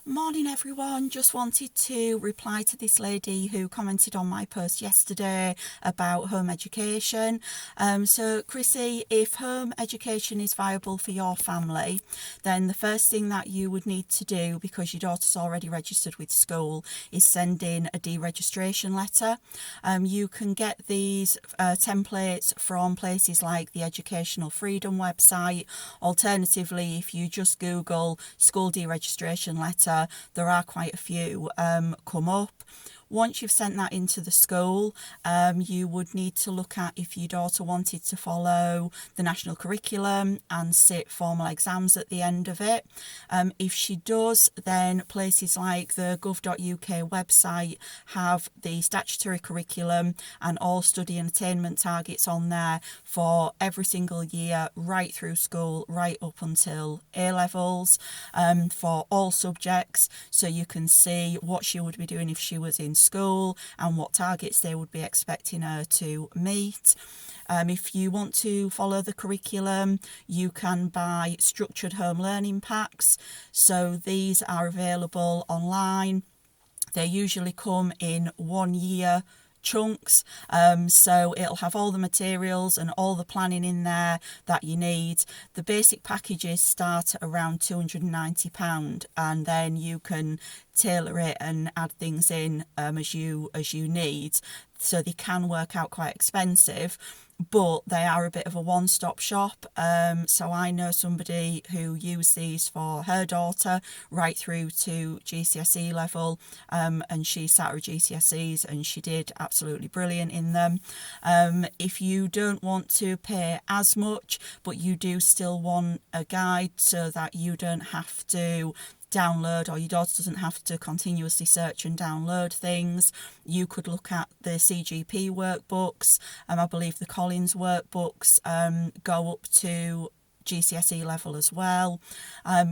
Morning everyone, just wanted to reply to this lady who commented on my post yesterday about home education. So Chrissy, if home education is viable for your family, then the first thing that you would need to do, because your daughter's already registered with school, is send in a deregistration letter. You can get these templates from places like the Educational Freedom website. Alternatively, if you just Google school deregistration letter, there are quite a few come up. Once you've sent that into the school, you would need to look at if your daughter wanted to follow the national curriculum and sit formal exams at the end of it. If she does, then places like the gov.uk website have the statutory curriculum and all study and attainment targets on there for every single year, right through school, right up until A-levels, for all subjects, so you can see what she would be doing if she was in school and what targets they would be expecting her to meet. If you want to follow the curriculum, you can buy structured home learning packs. So these are available online. They usually come in 1 year chunks, so it'll have all the materials and all the planning in there that you need. The basic packages start at around £290, and then you can tailor it and add things in as you need, so they can work out quite expensive, but they are a bit of a one-stop shop. So I know somebody who used these for her daughter right through to GCSE level, and she sat her GCSEs and she did absolutely brilliant in them. If you don't want to pay as much, but you do still want a guide so that you don't have to download, or your daughter doesn't have to continuously search and download things, you could look at the CGP workbooks. I believe the Collins workbooks go up to GCSE level as well.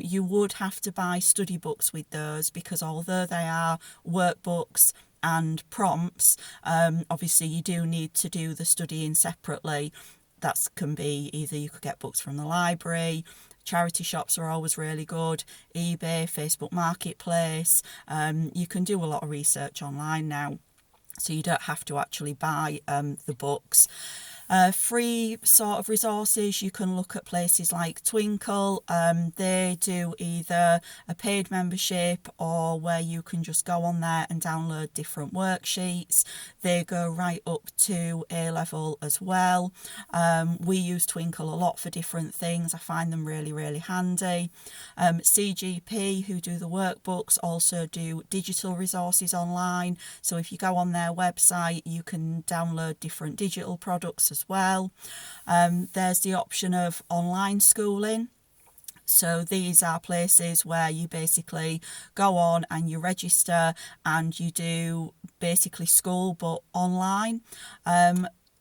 You would have to buy study books with those, because although they are workbooks and prompts, obviously you do need to do the studying separately. That can be either you could get books from the library. Charity shops are always really good. eBay, Facebook Marketplace. You can do a lot of research online now, so you don't have to actually buy the books. Free sort of resources, you can look at places like Twinkle. They do either a paid membership or where you can just go on there and download different worksheets. They go right up to A-level as well. We use Twinkle a lot for different things. I find them really, really handy. CGP, who do the workbooks, also do digital resources online. So if you go on their website, you can download different digital products as well. There's the option of online schooling. So these are places where you basically go on and you register and you do basically school but online.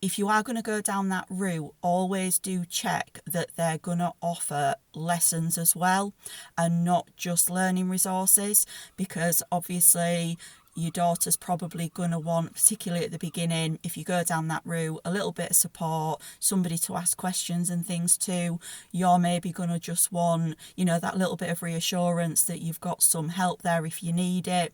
If you are going to go down that route, always do check that they're going to offer lessons as well and not just learning resources, because obviously your daughter's probably going to want, particularly at the beginning, if you go down that route, a little bit of support, somebody to ask questions and things to. You're maybe going to just want, that little bit of reassurance that you've got some help there if you need it.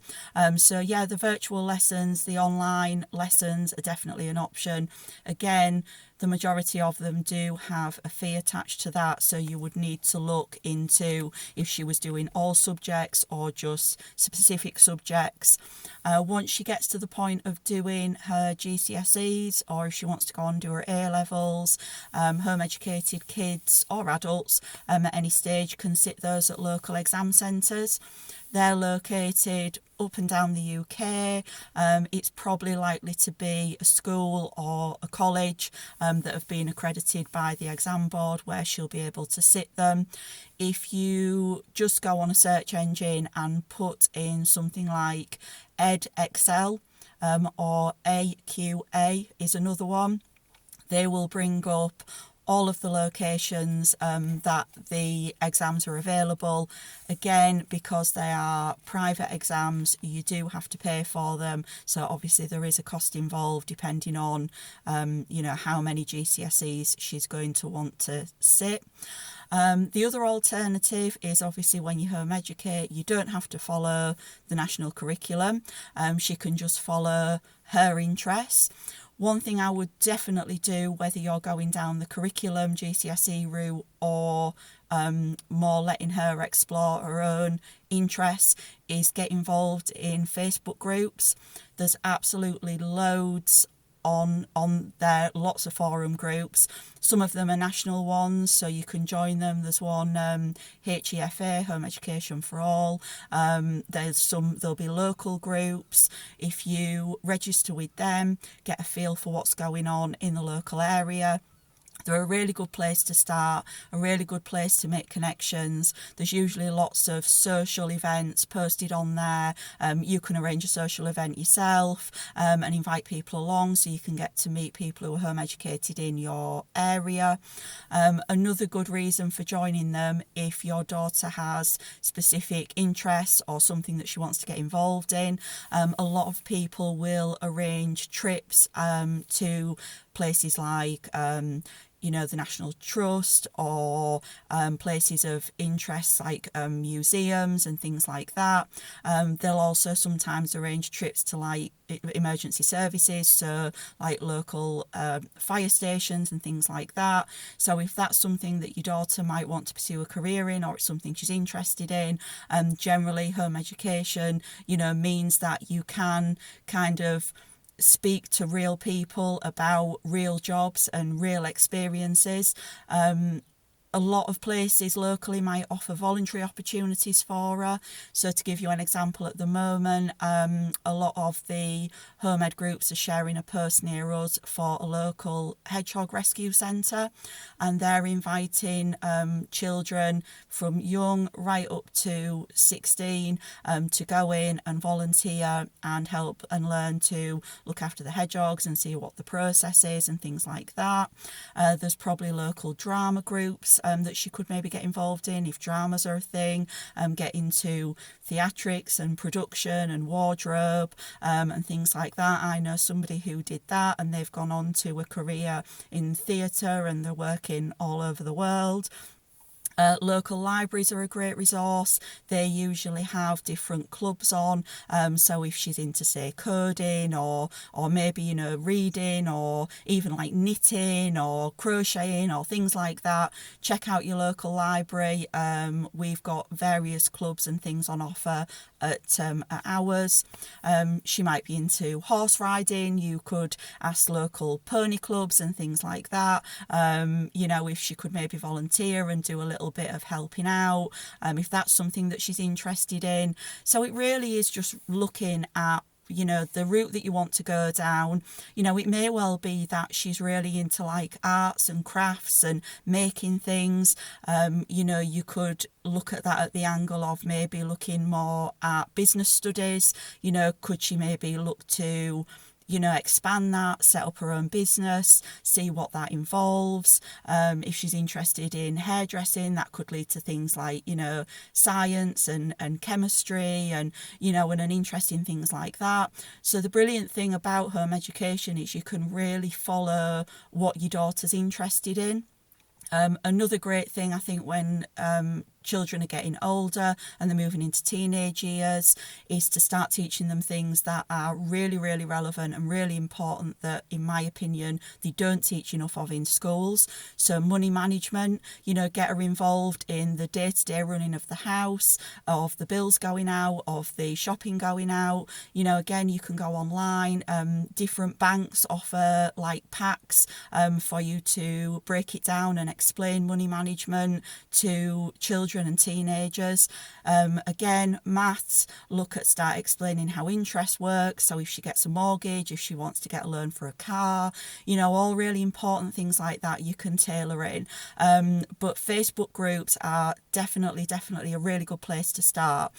So yeah, the virtual lessons, the online lessons are definitely an option. Again, the majority of them do have a fee attached to that, so you would need to look into if she was doing all subjects or just specific subjects. Once she gets to the point of doing her GCSEs, or if she wants to go on and do her A-levels, home educated kids or adults at any stage can sit those at local exam centres. They're located up and down the UK. It's probably likely to be a school or a college that have been accredited by the exam board, where she'll be able to sit them. If you just go on a search engine and put in something like EdExcel, or AQA is another one, they will bring up all of the locations that the exams are available. Again, because they are private exams, you do have to pay for them. So obviously there is a cost involved depending on, how many GCSEs she's going to want to sit. The other alternative is obviously when you home educate, you don't have to follow the national curriculum. She can just follow her interests. One thing I would definitely do, whether you're going down the curriculum GCSE route or more letting her explore her own interests, is get involved in Facebook groups. There's absolutely loads on there, lots of forum groups. Some of them are national ones, so you can join them. There's one, HEFA, Home Education for All. There'll be local groups. If you register with them, get a feel for what's going on in the local area, they're a really good place to start, a really good place to make connections. There's usually lots of social events posted on there. You can arrange a social event yourself and invite people along so you can get to meet people who are home educated in your area. Another good reason for joining them, if your daughter has specific interests or something that she wants to get involved in, a lot of people will arrange trips to places like the National Trust, or places of interest like museums and things like that. They'll also sometimes arrange trips to like emergency services, so like local fire stations and things like that. So if that's something that your daughter might want to pursue a career in, or it's something she's interested in, generally home education, means that you can kind of speak to real people about real jobs and real experiences. A lot of places locally might offer voluntary opportunities for her. So to give you an example, at the moment, a lot of the home ed groups are sharing a post near us for a local hedgehog rescue centre, and they're inviting children from young right up to 16 to go in and volunteer and help and learn to look after the hedgehogs and see what the process is and things like that. There's probably local drama groups that she could maybe get involved in if dramas are a thing, get into theatrics and production and wardrobe and things like that. I know somebody who did that, and they've gone on to a career in theatre and they're working all over the world. Local libraries are a great resource. They usually have different clubs on, so if she's into, say, coding or maybe reading, or even like knitting or crocheting or things like that, check out your local library. We've got various clubs and things on offer at ours. She might be into horse riding. You could ask local pony clubs and things like that. If she could maybe volunteer and do a little bit of helping out, if that's something that she's interested in. So it really is just looking at the route that you want to go down. It may well be that she's really into like arts and crafts and making things. You could look at that at the angle of maybe looking more at business studies. Could she maybe look to expand that, set up her own business, see what that involves. If she's interested in hairdressing, that could lead to things like, science and chemistry and an interest in things like that. So the brilliant thing about home education is you can really follow what your daughter's interested in. Another great thing, I think, when children are getting older and they're moving into teenage years, is to start teaching them things that are really, really relevant and really important that, in my opinion, they don't teach enough of in schools. So money management, get her involved in the day-to-day running of the house, of the bills going out, of the shopping going out. Again, you can go online. Different banks offer like packs for you to break it down and explain money management to children and teenagers. Again, maths, start explaining how interest works. So if she gets a mortgage, if she wants to get a loan for a car, all really important things like that you can tailor in. But Facebook groups are definitely a really good place to start.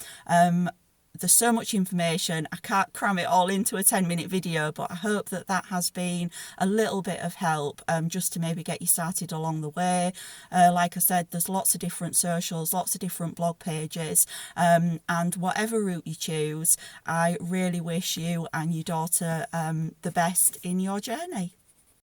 there's so much information, I can't cram it all into a 10-minute video, but I hope that that has been a little bit of help, just to maybe get you started along the way. Like I said, there's lots of different socials, lots of different blog pages, and whatever route you choose, I really wish you and your daughter the best in your journey.